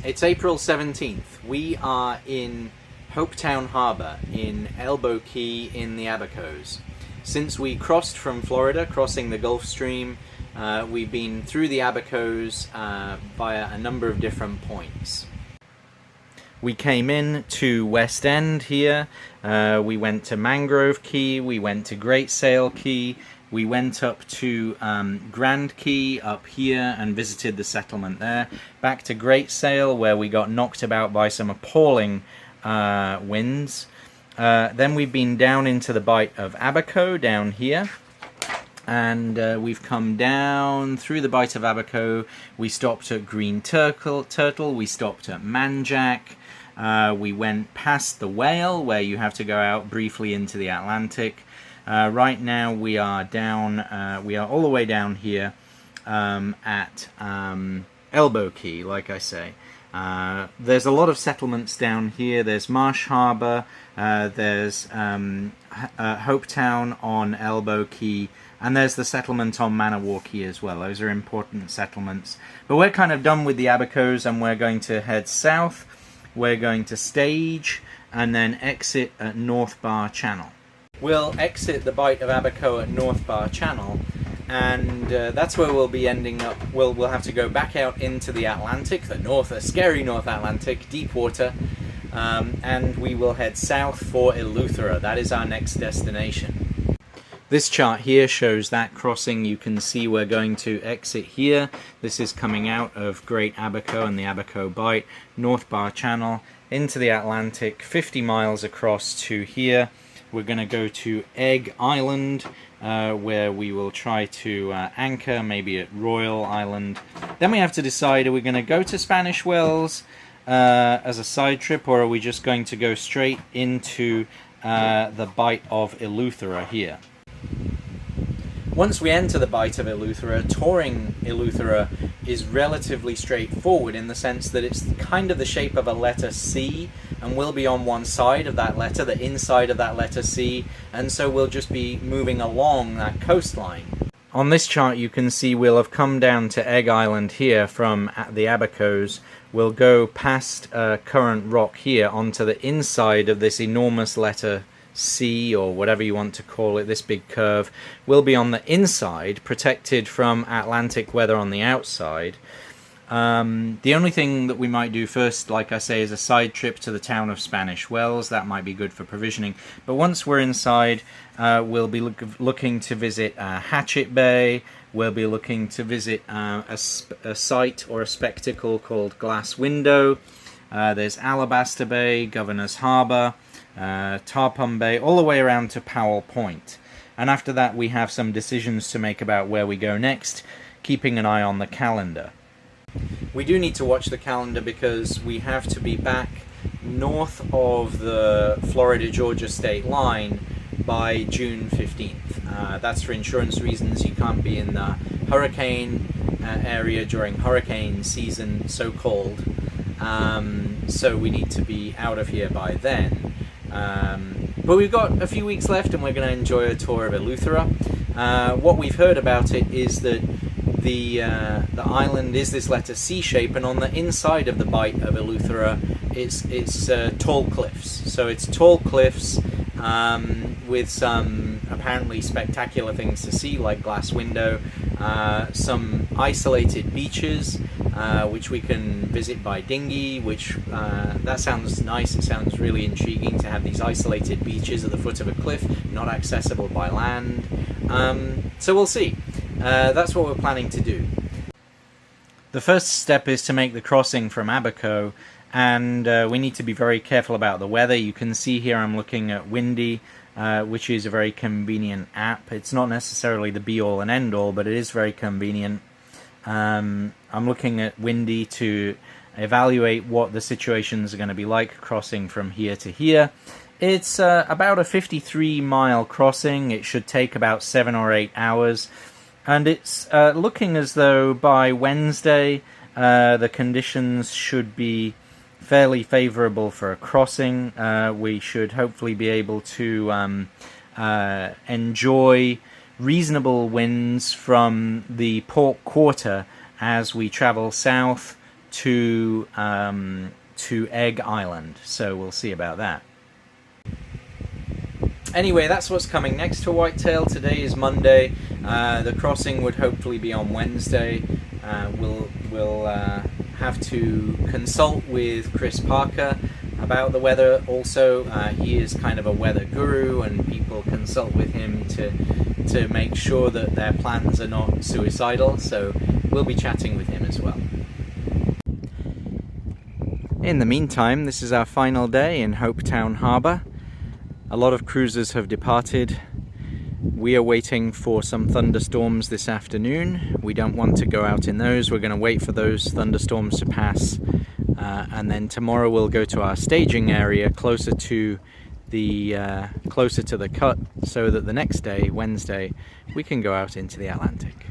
It's April 17th. We are in Hopetown Harbour in Elbow Key in the Abacos. Since we crossed from Florida, crossing the Gulf Stream, we've been through the Abacos via a number of different points. We came in to West End here, we went to Mangrove Key, we went to Great Sail Key, we went up to Grand Key up here and visited the settlement there, back to Great Sail where we got knocked about by some appalling winds. Then we've been down into the Bight of Abaco down here, and we've come down through the Bight of Abaco. We stopped at Green Turtle, we stopped at Manjack, we went past the Whale where you have to go out briefly into the Atlantic. Right now we are down, we are all the way down here at Elbow Key, like I say. There's a lot of settlements down here. There's Marsh Harbour, there's Hopetown on Elbow Key, and there's the settlement on Manawar Key as well. Those are important settlements. But we're kind of done with the Abacos and we're going to head south. We're going to stage and then exit at North Bar Channel. We'll exit the Bight of Abaco at North Bar Channel, and that's where we'll be ending up. We'll have to go back out into the Atlantic, the scary North Atlantic, deep water, and we will head south for Eluthera. That is our next destination. This chart here shows that crossing. You can see we're going to exit here. This is coming out of Great Abaco and the Abaco Bight, North Bar Channel, into the Atlantic, 50 miles across to here. We're going to go to Egg Island, where we will try to anchor, maybe at Royal Island. Then we have to decide, are we going to go to Spanish Wells as a side trip, or are we just going to go straight into the Bight of Eluthera here? Once we enter the Bight of Eluthera, touring Eluthera is relatively straightforward in the sense that it's kind of the shape of a letter C, and we'll be on one side of that letter, the inside of that letter C, and so we'll just be moving along that coastline. On this chart you can see we'll have come down to Egg Island here from the Abacos. We'll go past Currant Rock here onto the inside of this enormous letter C, or whatever you want to call it, this big curve. We'll be on the inside, protected from Atlantic weather on the outside. The only thing that we might do first, like I say, is a side trip to the town of Spanish Wells. That might be good for provisioning. But once we're inside, we'll be looking to visit Hatchet Bay. We'll be looking to visit a site or a spectacle called Glass Window. There's Alabaster Bay, Governor's Harbour, Tarpon Bay, all the way around to Powell Point. And after that we have some decisions to make about where we go next, keeping an eye on the calendar. We do need to watch the calendar because we have to be back north of the Florida-Georgia state line by June 15th. That's for insurance reasons. You can't be in the hurricane area during hurricane season, so called. So we need to be out of here by then. But we've got a few weeks left and we're going to enjoy a tour of Eluthera. What we've heard about it is that the island is this letter C shape, and on the inside of the Bight of Eluthera it's tall cliffs. So it's tall cliffs with some apparently spectacular things to see, like Glass Window, some isolated beaches which we can visit by dinghy, which that sounds nice. It sounds really intriguing to have these isolated beaches at the foot of a cliff, not accessible by land. So we'll see. That's what we're planning to do. The first step is to make the crossing from Abaco, and we need to be very careful about the weather. You can see here I'm looking at Windy, which is a very convenient app. It's not necessarily the be-all and end-all, but it is very convenient. I'm looking at Windy to evaluate what the situations are going to be like crossing from here to here. It's about a 53-mile crossing. It should take about 7 or 8 hours. And it's looking as though by Wednesday the conditions should be fairly favorable for a crossing. We should hopefully be able to enjoy reasonable winds from the port quarter as we travel south to Egg Island. So we'll see about that. Anyway, that's what's coming next for Whitetail. Today is Monday. The crossing would hopefully be on Wednesday. We'll have to consult with Chris Parker about the weather also. He is kind of a weather guru, and people consult with him to make sure that their plans are not suicidal, so we'll be chatting with him as well. In the meantime, this is our final day in Hopetown Harbour. A lot of cruisers have departed. We are waiting for some thunderstorms this afternoon. We don't want to go out in those. We're going to wait for those thunderstorms to pass, and then tomorrow we'll go to our staging area closer to the cut, so that the next day, Wednesday, we can go out into the Atlantic.